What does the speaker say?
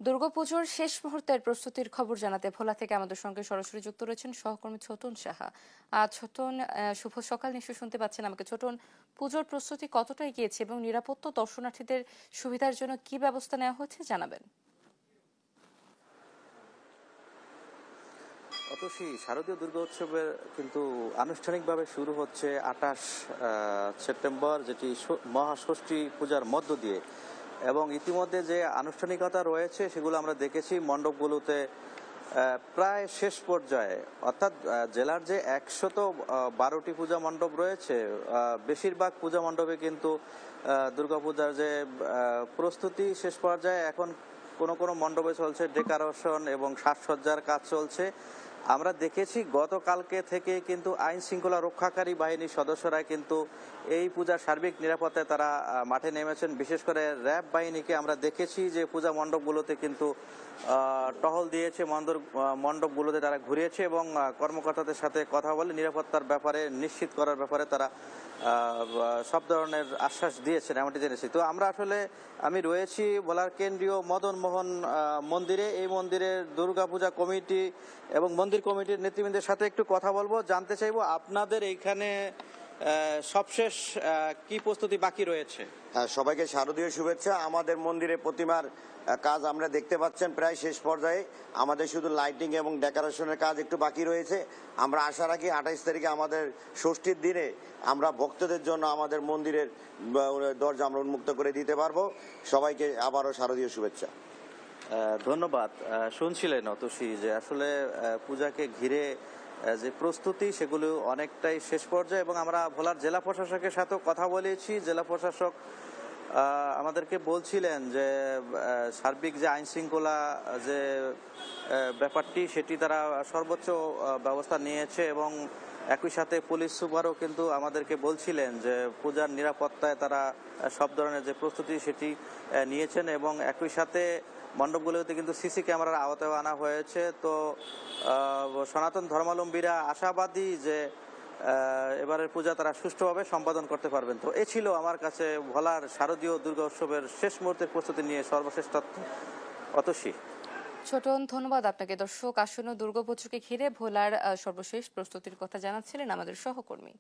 দুর্গাপুজোর শেষ মুহূর্তের প্রস্তুতির খবর জানাতে ভোলা থেকে আমাদের সঙ্গে সরাসরি যুক্ত রয়েছেন সহকর্মী ছোটন সাহা। ছোটন, শুভ সকাল। নিশ্চয়ই শুনতে পাচ্ছেন আমাকে। ছোটন, পুজোর প্রস্তুতি কতটা এগিয়েছে এবং নিরাপত্তা দর্শনার্থীদের সুবিধার জন্য কি ব্যবস্থা নেওয়া হয়েছে জানাবেন। অতসী, শারদীয় দুর্গোৎসবের কিন্তু আনুষ্ঠানিকভাবে শুরু হচ্ছে 28 সেপ্টেম্বর, যেটি মহাষষ্ঠী পূজার মধ্য দিয়ে। এবং ইতিমধ্যে যে আনুষ্ঠানিকতা রয়েছে সেগুলো আমরা দেখেছি মণ্ডপগুলোতে প্রায় শেষ পর্যায়ে। অর্থাৎ জেলার যে 112টি পূজা মণ্ডপ রয়েছে, বেশিরভাগ পূজা মণ্ডপে কিন্তু দুর্গাপূজার যে প্রস্তুতি শেষ পর্যায়ে। এখন কোনো কোনো মণ্ডপে চলছে ডেকোরেশন এবং সাজসজ্জার কাজ চলছে। আমরা দেখেছি গতকালকে থেকে কিন্তু আইন শৃঙ্খলা রক্ষাকারী বাহিনীর সদস্যরা কিন্তু এই পূজার সার্বিক নিরাপত্তায় তারা মাঠে নেমেছেন। বিশেষ করে র্যাব বাহিনীকে আমরা দেখেছি যে পূজা মণ্ডপগুলোতে কিন্তু টহল দিয়েছে, মণ্ডপগুলোতে তারা ঘুরিয়েছে এবং কর্মকর্তাদের সাথে কথা বলে নিরাপত্তার ব্যাপারে নিশ্চিত করার ব্যাপারে তারা সব ধরনের আশ্বাস দিয়েছেন, এমনটি জেনেছি। তো আমি রয়েছি ভোলার কেন্দ্রীয় মদন মোহন মন্দিরে। এই মন্দিরের দুর্গাপূজা কমিটি এবং মন্দির কমিটির নেতৃবৃন্দের সাথে একটু কথা বলবো, জানতে চাইবো আপনাদের এইখানে সবশেষ কি প্রস্তুতি বাকি রয়েছে। সবাইকে শারদীয় শুভেচ্ছা। আমাদের মন্দিরে প্রতিমার কাজ আমরা দেখতে পাচ্ছেন প্রায় শেষ পর্যায়ে। আমাদের শুধু লাইটিং এবং ডেকোরেশনের কাজ একটু বাকি রয়েছে। আমরা আশা রাখি 28 তারিখে আমাদের ষষ্ঠীর দিনে আমরা ভক্তদের জন্য আমাদের মন্দিরের দরজা আমরা উন্মুক্ত করে দিতে পারবো। সবাইকে আবারও শারদীয় শুভেচ্ছা। ধন্যবাদ। শুনছিলেন অতসী যে আসলে পূজাকে ঘিরে যে প্রস্তুতি সেগুলো অনেকটাই শেষ পর্যায়ে এবং আমরা ভোলার জেলা প্রশাসকের সাথেও কথা বলেছি। জেলা প্রশাসক আমাদেরকে বলছিলেন যে সার্বিক যে আইন শৃঙ্খলা যে ব্যাপারটি সেটি তারা সর্বোচ্চ ব্যবস্থা নিয়েছে এবং একই সাথে পুলিশ সুপারও কিন্তু আমাদেরকে বলছিলেন যে পূজার নিরাপত্তায় তারা সব ধরনের যে প্রস্তুতি সেটি নিয়েছেন এবং একই সাথে মণ্ডপগুলোতে কিন্তু সিসি ক্যামেরার আওতায় আনা হয়েছে। তো সনাতন ধর্মাবলম্বীরা আশাবাদী যে এবারের পূজা তারা সুষ্ঠুভাবে সম্পাদন করতে পারবেন। তো এ ছিল আমার কাছে ভোলার শারদীয় দুর্গা উৎসবের শেষ মুহূর্তের প্রস্তুতি নিয়ে সর্বশেষ তথ্য। অতসী। ছোটন, ধন্যবাদ আপনাকে। দর্শক, আসন্ন দুর্গাপুজোকে ঘিরে ভোলার সর্বশেষ প্রস্তুতির কথা জানাচ্ছিলেন আমাদের সহকর্মী।